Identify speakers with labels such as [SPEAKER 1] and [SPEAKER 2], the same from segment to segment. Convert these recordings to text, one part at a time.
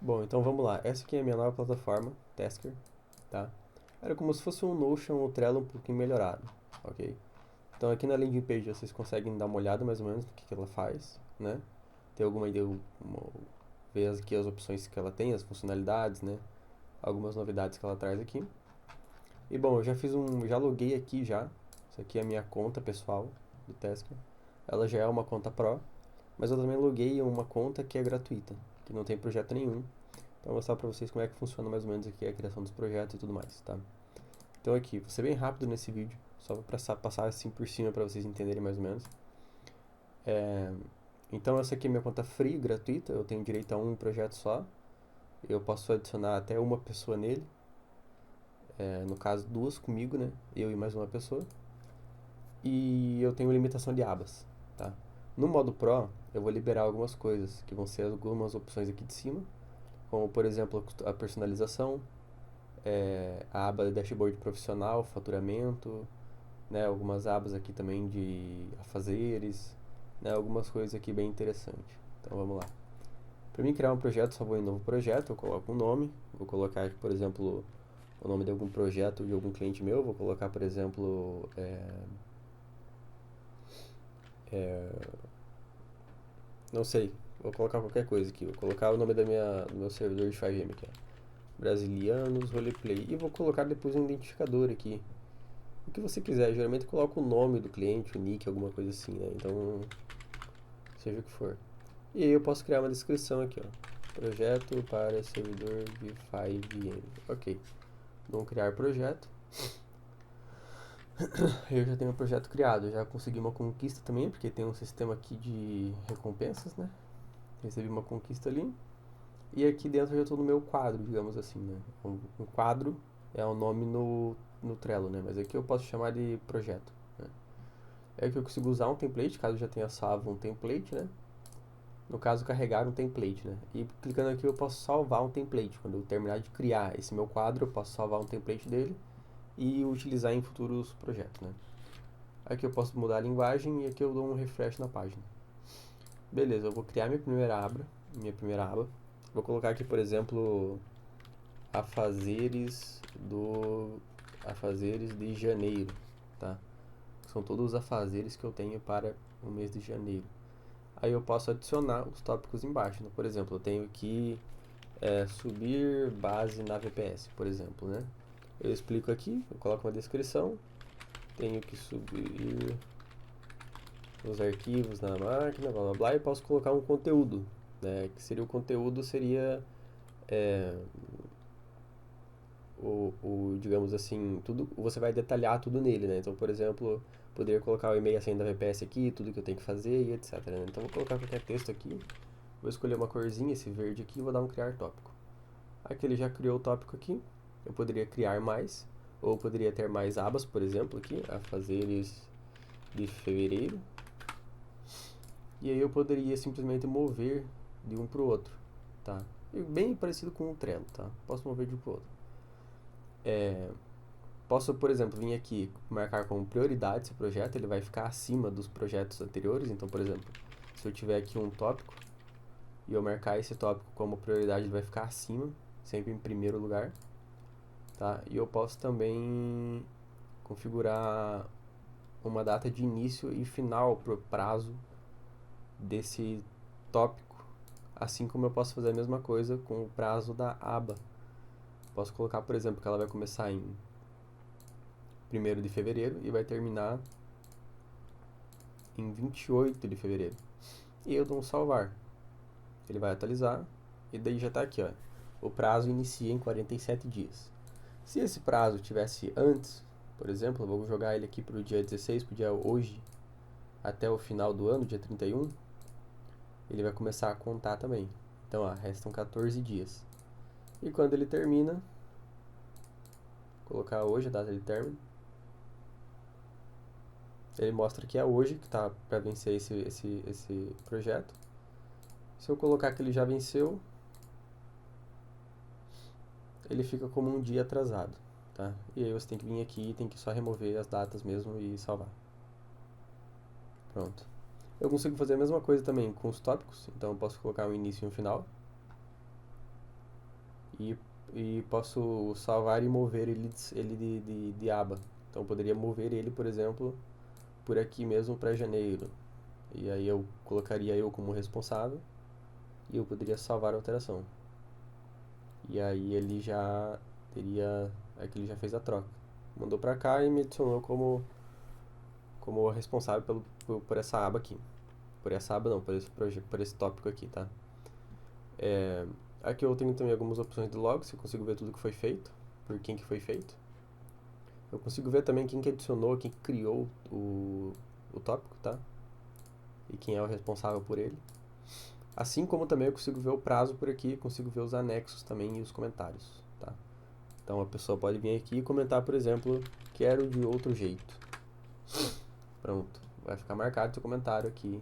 [SPEAKER 1] Bom, então vamos lá. Essa aqui é a minha nova plataforma, Tasker, tá? Era como se fosse um Notion ou Trello um pouquinho melhorado, ok? Então aqui na landing page vocês conseguem dar uma olhada mais ou menos no que ela faz, né? Ter alguma ideia, ver aqui as opções que ela tem, as funcionalidades, né? Algumas novidades que ela traz aqui. E bom, eu já loguei aqui já. Isso aqui é a minha conta pessoal do Tasker. Ela já é uma conta Pro, mas eu também loguei uma conta que é gratuita, que não tem projeto nenhum. Então vou mostrar para vocês como é que funciona mais ou menos aqui a criação dos projetos e tudo mais, tá? Então aqui, vou ser bem rápido nesse vídeo, só para passar assim por cima para vocês entenderem mais ou menos. Então essa aqui é minha conta free, gratuita, eu tenho direito a um projeto só. Eu posso adicionar até uma pessoa nele, no caso duas comigo, né? Eu e mais uma pessoa. E eu tenho limitação de abas, tá? No modo Pro, eu vou liberar algumas coisas, que vão ser algumas opções aqui de cima, como por exemplo a personalização, a aba de dashboard profissional, faturamento, né, algumas abas aqui também de afazeres, né, algumas coisas aqui bem interessantes. Então vamos lá. Para mim criar um projeto, só vou em novo projeto, eu coloco um nome, vou colocar aqui, por exemplo, o nome de algum projeto de algum cliente meu, vou colocar, por exemplo, não sei, vou colocar qualquer coisa aqui, vou colocar o nome do meu servidor de 5M aqui, ó. Brasilianos Roleplay. E vou colocar depois um identificador aqui. O que você quiser, geralmente coloca o nome do cliente, o nick, alguma coisa assim, né? Então, seja o que for. E aí eu posso criar uma descrição aqui, ó. Projeto para servidor de 5M. Ok. Vamos criar projeto. Eu já tenho um projeto criado, já consegui uma conquista também, porque tem um sistema aqui de recompensas, né? Recebi uma conquista ali. E aqui dentro eu já estou no meu quadro, digamos assim, né? Um quadro é o nome no Trello, né? Mas aqui eu posso chamar de projeto, né? É que eu consigo usar um template, caso eu já tenha salvo um template, né? No caso, carregar um template, né? E clicando aqui eu posso salvar um template. Quando eu terminar de criar esse meu quadro, eu posso salvar um template dele e utilizar em futuros projetos, né? Aqui eu posso mudar a linguagem e aqui eu dou um refresh na página. Beleza, eu vou criar minha primeira aba. Vou colocar aqui, por exemplo, afazeres do afazeres de janeiro, tá? São todos os afazeres que eu tenho para o mês de janeiro. Aí eu posso adicionar os tópicos embaixo, né? Por exemplo, eu tenho que subir base na VPS, por exemplo, né? Eu explico aqui, eu coloco uma descrição, tenho que subir os arquivos na máquina, blá blá blá, e posso colocar um conteúdo, né? Que seria o conteúdo seria é, digamos assim, tudo, você vai detalhar tudo nele, né? Então, por exemplo, poderia colocar o e-mail, a senha da VPS aqui, tudo que eu tenho que fazer e etc, né? Então, vou colocar qualquer texto aqui, vou escolher uma corzinha, esse verde aqui, e vou dar um criar tópico. Aqui ele já criou o tópico aqui, eu poderia criar mais, ou poderia ter mais abas, por exemplo, aqui, afazeres de fevereiro, e aí eu poderia simplesmente mover de um para o outro, tá? Bem parecido com o Trello, tá? Posso mover de um para o outro. Posso, por exemplo, vir aqui marcar como prioridade esse projeto, ele vai ficar acima dos projetos anteriores. Então, por exemplo, se eu tiver aqui um tópico e eu marcar esse tópico como prioridade, ele vai ficar acima, sempre em primeiro lugar, tá? E eu posso também configurar uma data de início e final para o prazo desse tópico, assim como eu posso fazer a mesma coisa com o prazo da aba. Posso colocar, por exemplo, que ela vai começar em 1º de fevereiro e vai terminar em 28 de fevereiro. E eu dou um salvar. Ele vai atualizar e daí já está aqui, ó. O prazo inicia em 47 dias. Se esse prazo tivesse antes, por exemplo, eu vou jogar ele aqui para o dia 16, para o dia hoje, até o final do ano, dia 31, ele vai começar a contar também. Então, ó, restam 14 dias. E quando ele termina, vou colocar hoje a data de término. Ele mostra que é hoje que está para vencer esse projeto. Se eu colocar que ele já venceu, ele fica como um dia atrasado, tá? E aí você tem que vir aqui e tem que só remover as datas mesmo e salvar. Pronto. Eu consigo fazer a mesma coisa também com os tópicos, então eu posso colocar um início e um final. e, e posso salvar e mover ele de aba. Então eu poderia mover ele, por exemplo, por aqui mesmo para janeiro. E aí eu colocaria eu como responsável e eu poderia salvar a alteração. E aí ele já teria. Aqui ele já fez a troca. Mandou para cá e me adicionou como responsável por essa aba aqui. Por essa aba não, por esse tópico aqui, tá? Aqui eu tenho também algumas opções de logs, eu consigo ver tudo que foi feito, por quem que foi feito. Eu consigo ver também quem que adicionou, quem que criou o tópico, tá? E quem é o responsável por ele. Assim como também eu consigo ver o prazo por aqui, consigo ver os anexos também e os comentários, tá? Então a pessoa pode vir aqui e comentar, por exemplo, quero de outro jeito. Pronto, vai ficar marcado seu comentário aqui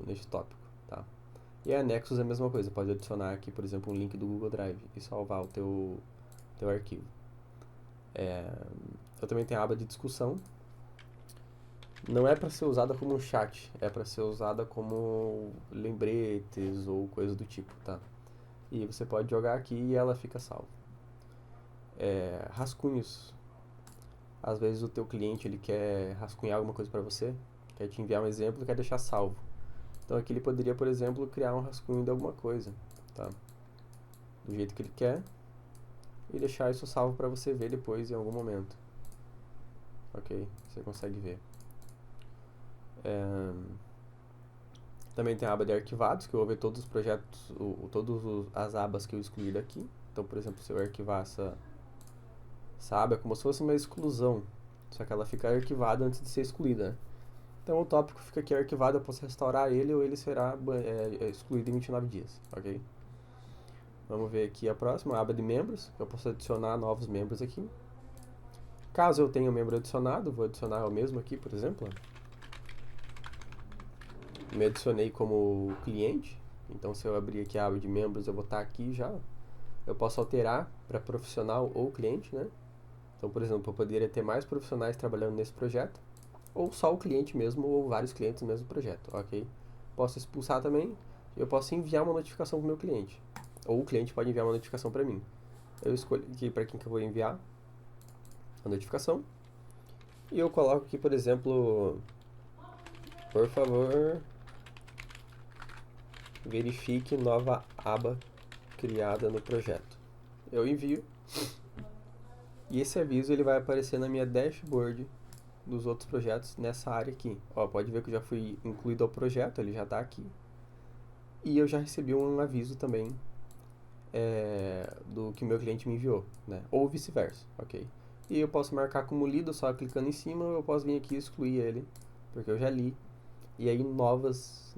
[SPEAKER 1] neste tópico, tá? E anexos é a mesma coisa, pode adicionar aqui, por exemplo, um link do Google Drive e salvar o teu arquivo. Eu também tenho a aba de discussão. Não é para ser usada como um chat, é para ser usada como lembretes ou coisa do tipo, tá? E você pode jogar aqui e ela fica salva. Rascunhos. Às vezes o teu cliente ele quer rascunhar alguma coisa para você, quer te enviar um exemplo e quer deixar salvo. Então aqui ele poderia, por exemplo, criar um rascunho de alguma coisa, tá? Do jeito que ele quer e deixar isso salvo para você ver depois em algum momento. Ok? Você consegue ver. Também tem a aba de arquivados, que eu vou ver todos os projetos, todas as abas que eu excluí daqui. Então, por exemplo, se eu arquivar essa aba, é como se fosse uma exclusão, só que ela fica arquivada antes de ser excluída, né? Então o tópico fica aqui arquivado, eu posso restaurar ele ou ele será excluído em 29 dias, ok? Vamos ver aqui a próxima, a aba de membros, que eu posso adicionar novos membros aqui. Caso eu tenha um membro adicionado, vou adicionar eu mesmo aqui, por exemplo. Me adicionei como cliente, então se eu abrir aqui a aba de membros, eu vou estar aqui já. Eu posso alterar para profissional ou cliente, né? Então, por exemplo, eu poderia ter mais profissionais trabalhando nesse projeto, ou só o cliente mesmo, ou vários clientes no mesmo projeto, ok? Posso expulsar também, eu posso enviar uma notificação para o meu cliente, ou o cliente pode enviar uma notificação para mim. Eu escolho aqui para quem que eu vou enviar a notificação, e eu coloco aqui, por exemplo, por favor, verifique nova aba criada no projeto. Eu envio, e esse aviso ele vai aparecer na minha dashboard dos outros projetos nessa área aqui. Ó, pode ver que eu já fui incluído ao projeto, ele já está aqui. E eu já recebi um aviso também do que o meu cliente me enviou, né? Ou vice-versa, ok? E eu posso marcar como lido só clicando em cima, ou eu posso vir aqui e excluir ele, porque eu já li. E aí novas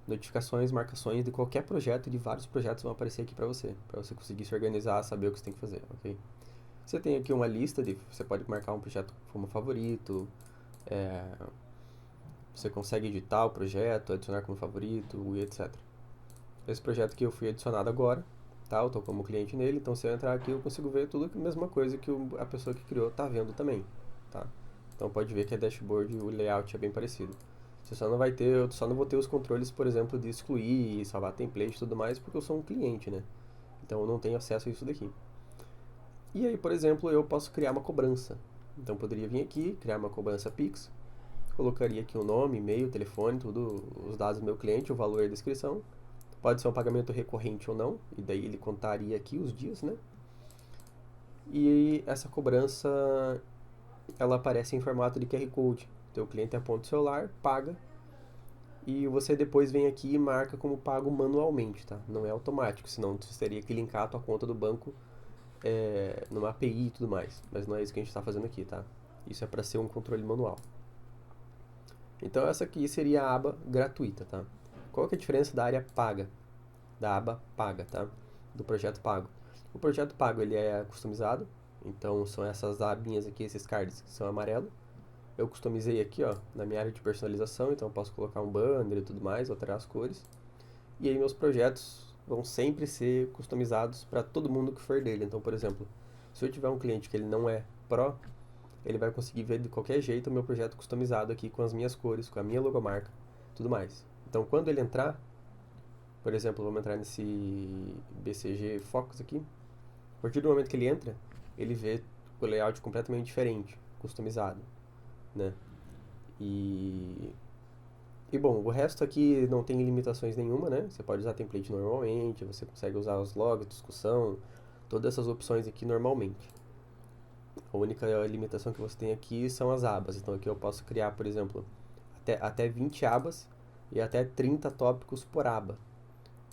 [SPEAKER 1] notificações, marcações de qualquer projeto, de vários projetos vão aparecer aqui para você conseguir se organizar, saber o que você tem que fazer, ok? Você tem aqui uma lista você pode marcar um projeto como favorito, você consegue editar o projeto, adicionar como favorito e etc. Esse projeto que eu fui adicionado agora, tá? Eu estou como cliente nele, então se eu entrar aqui eu consigo ver tudo a mesma coisa que a pessoa que criou está vendo também, tá? Então pode ver que a dashboard, o layout é bem parecido. Você só não vai ter, eu só não vou ter os controles, por exemplo, de excluir, salvar template e tudo mais, porque eu sou um cliente, né? Então eu não tenho acesso a isso daqui. E aí, por exemplo, eu posso criar uma cobrança. Então eu poderia vir aqui, criar uma cobrança Pix, colocaria aqui o nome, e-mail, telefone, tudo, os dados do meu cliente, o valor e a descrição. Pode ser um pagamento recorrente ou não, e daí ele contaria aqui os dias, né? E essa cobrança, ela aparece em formato de QR Code. Então o cliente aponta o celular, paga, e você depois vem aqui e marca como pago manualmente, tá? Não é automático, senão você teria que linkar a tua conta do banco numa API e tudo mais. Mas não é isso que a gente está fazendo aqui, tá? Isso é para ser um controle manual. Então essa aqui seria a aba gratuita, tá? Qual que é a diferença da área paga? Da aba paga, tá? Do projeto pago. O projeto pago ele é customizado, então são essas abinhas aqui, esses cards que são amarelo. Eu customizei aqui, ó, na minha área de personalização, então eu posso colocar um banner e tudo mais, alterar as cores. E aí meus projetos vão sempre ser customizados para todo mundo que for dele. Então, por exemplo, se eu tiver um cliente que ele não é Pro, ele vai conseguir ver de qualquer jeito o meu projeto customizado aqui com as minhas cores, com a minha logomarca, tudo mais. Então, quando ele entrar, Por exemplo, vamos entrar nesse BCG Focus aqui. A partir do momento que ele entra, ele vê o layout completamente diferente, customizado, né? E bom, o resto aqui não tem limitações nenhuma, né? Você pode usar template normalmente, você consegue usar os logs, discussão, todas essas opções aqui normalmente. A única limitação que você tem aqui são as abas. Então aqui eu posso criar, por exemplo, até 20 abas e até 30 tópicos por aba.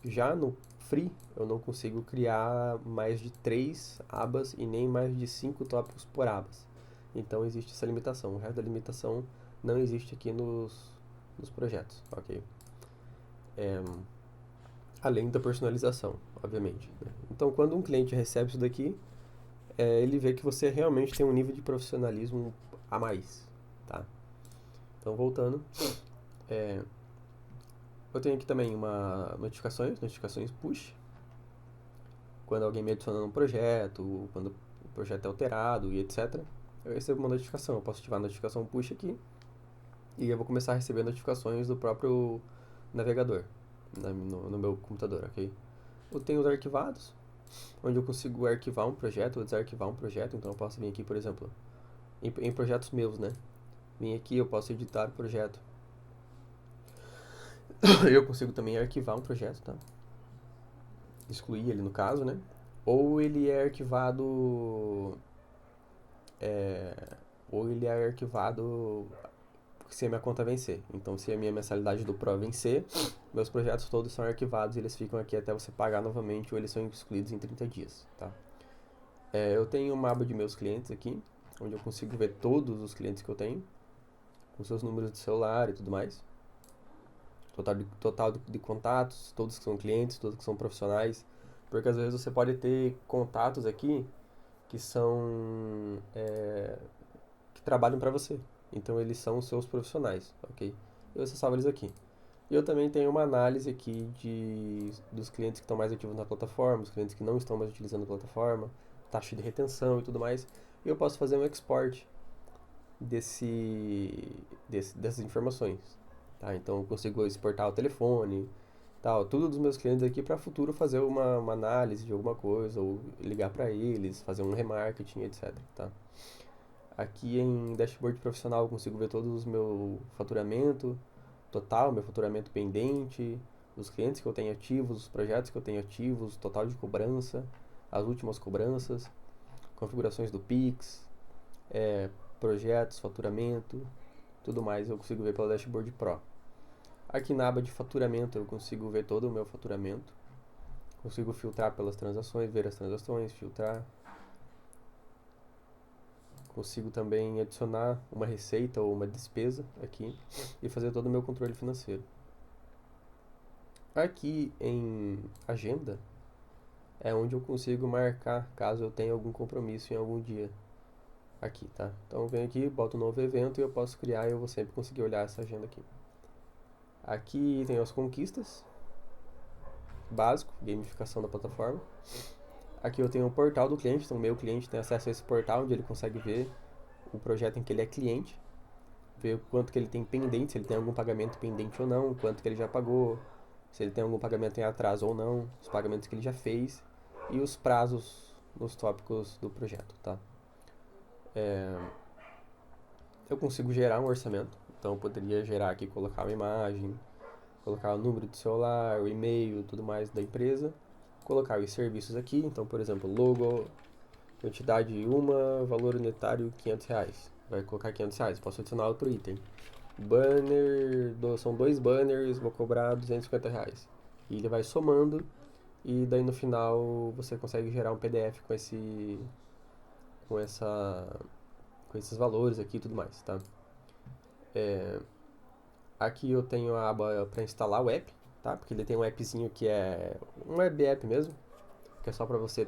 [SPEAKER 1] Já no Free, eu não consigo criar mais de 3 abas e nem mais de 5 tópicos por abas. Então existe essa limitação. O resto da limitação não existe aqui nos projetos, ok? Além da personalização, obviamente, né? Então, quando um cliente recebe isso daqui, ele vê que você realmente tem um nível de profissionalismo a mais, tá? Então, voltando, eu tenho aqui também notificações push, quando alguém me adiciona num projeto, quando o projeto é alterado e etc. Eu recebo uma notificação, eu posso ativar a notificação push aqui e eu vou começar a receber notificações do próprio navegador, no meu computador, ok? Eu tenho os arquivados, onde eu consigo arquivar um projeto ou desarquivar um projeto, então eu posso vir aqui, por exemplo, em projetos meus, né? Vim aqui, eu posso editar o projeto. Eu consigo também arquivar um projeto, tá? Excluir ele no caso, né? Ou ele é arquivado. Ou ele é arquivado se a minha conta vencer. Então, se a minha mensalidade do Pro vencer, meus projetos todos são arquivados e eles ficam aqui até você pagar novamente ou eles são excluídos em 30 dias, tá? Eu tenho uma aba de meus clientes aqui, onde eu consigo ver todos os clientes que eu tenho, com seus números de celular e tudo mais. Total de contatos, todos que são clientes, todos que são profissionais. Porque às vezes você pode ter contatos aqui que são que trabalham para você. Então eles são os seus profissionais, ok? E você salva eles aqui. E eu também tenho uma análise aqui dos clientes que estão mais ativos na plataforma, os clientes que não estão mais utilizando a plataforma, taxa de retenção e tudo mais. E eu posso fazer um export dessas informações. Tá? Então eu consigo exportar o telefone, tal, tudo dos meus clientes aqui para futuro fazer uma análise de alguma coisa, ou ligar para eles, fazer um remarketing, etc. Tá? Aqui em dashboard profissional eu consigo ver todos os meu faturamento total, meu faturamento pendente, os clientes que eu tenho ativos, os projetos que eu tenho ativos, total de cobrança, as últimas cobranças, configurações do Pix, projetos, faturamento, tudo mais eu consigo ver pela Dashboard Pro. Aqui na aba de faturamento eu consigo ver todo o meu faturamento, consigo filtrar pelas transações, ver as transações, filtrar. Consigo também adicionar uma receita ou uma despesa aqui e fazer todo o meu controle financeiro. Aqui em agenda é onde eu consigo marcar caso eu tenha algum compromisso em algum dia. Aqui, tá? Então eu venho aqui, boto um novo evento e eu posso criar e eu vou sempre conseguir olhar essa agenda aqui. Aqui tem as conquistas, básico, gamificação da plataforma. Aqui eu tenho o portal do cliente, então o meu cliente tem acesso a esse portal onde ele consegue ver o projeto em que ele é cliente, ver o quanto que ele tem pendente, se ele tem algum pagamento pendente ou não, quanto que ele já pagou, se ele tem algum pagamento em atraso ou não, os pagamentos que ele já fez e os prazos nos tópicos do projeto, tá? Eu consigo gerar um orçamento, então eu poderia gerar aqui, colocar uma imagem, colocar o número de celular, o e-mail, tudo mais da empresa, colocar os serviços aqui, então por exemplo, logo, quantidade uma, valor unitário R$500, vai colocar R$500, posso adicionar outro item. Banner, são 2 banners, vou cobrar R$250. E ele vai somando e daí no final você consegue gerar um PDF com com essa com esses valores aqui e tudo mais, tá? Aqui eu tenho a aba para instalar o app, tá? Porque ele tem um appzinho que é um web app mesmo, que é só para você,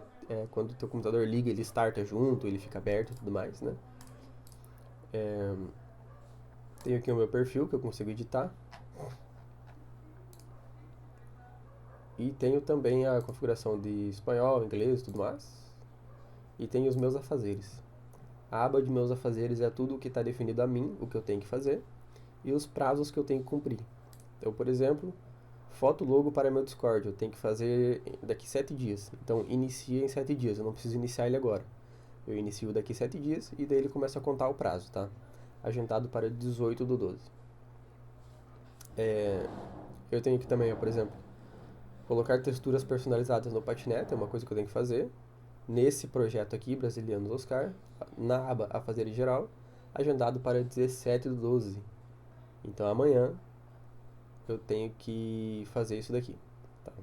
[SPEAKER 1] quando o teu computador liga, ele starta junto, ele fica aberto e tudo mais, né? Tenho aqui o meu perfil que eu consigo editar. E tenho também a configuração de espanhol, inglês e tudo mais. E tenho os meus afazeres. A aba de meus afazeres é tudo o que está definido a mim, o que eu tenho que fazer, e os prazos que eu tenho que cumprir. Então, por exemplo, Foto logo para meu Discord, eu tenho que fazer daqui 7 dias. Então inicia em 7 dias, eu não preciso iniciar ele agora. Eu inicio daqui 7 dias e daí ele começa a contar o prazo, tá? Agendado para 18/12. Eu tenho que também, por exemplo, colocar texturas personalizadas no patinete, é uma coisa que eu tenho que fazer. Nesse projeto aqui, Brasilianos Oscar, na aba A Fazer em Geral, agendado para 17/12. Então amanhã eu tenho que fazer isso daqui. Tá?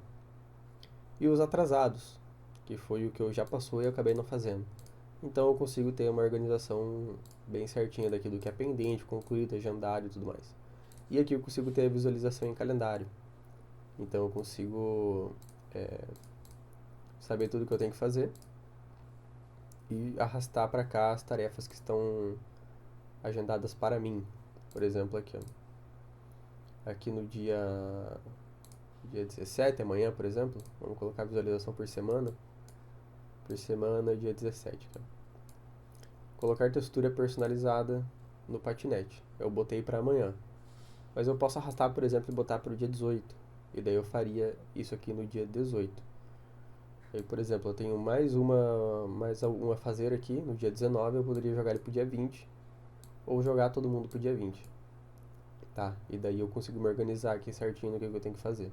[SPEAKER 1] E os atrasados, que foi o que eu já passou e eu acabei não fazendo. Então eu consigo ter uma organização bem certinha daqui do que é pendente, concluído, agendado e tudo mais. E aqui eu consigo ter a visualização em calendário. Então eu consigo saber tudo que eu tenho que fazer e arrastar para cá as tarefas que estão agendadas para mim. Por exemplo, aqui, ó. Aqui no dia 17, amanhã, por exemplo, vamos colocar visualização por semana. Por semana, dia 17, cara. Colocar textura personalizada no patinete. Eu botei para amanhã. Mas eu posso arrastar, por exemplo, e botar para o dia 18. E daí eu faria isso aqui no dia 18. Aí, por exemplo, eu tenho mais uma a fazer aqui no dia 19, eu poderia jogar ele pro dia 20 ou jogar todo mundo pro dia 20. Tá? E daí eu consigo me organizar aqui certinho no que eu tenho que fazer.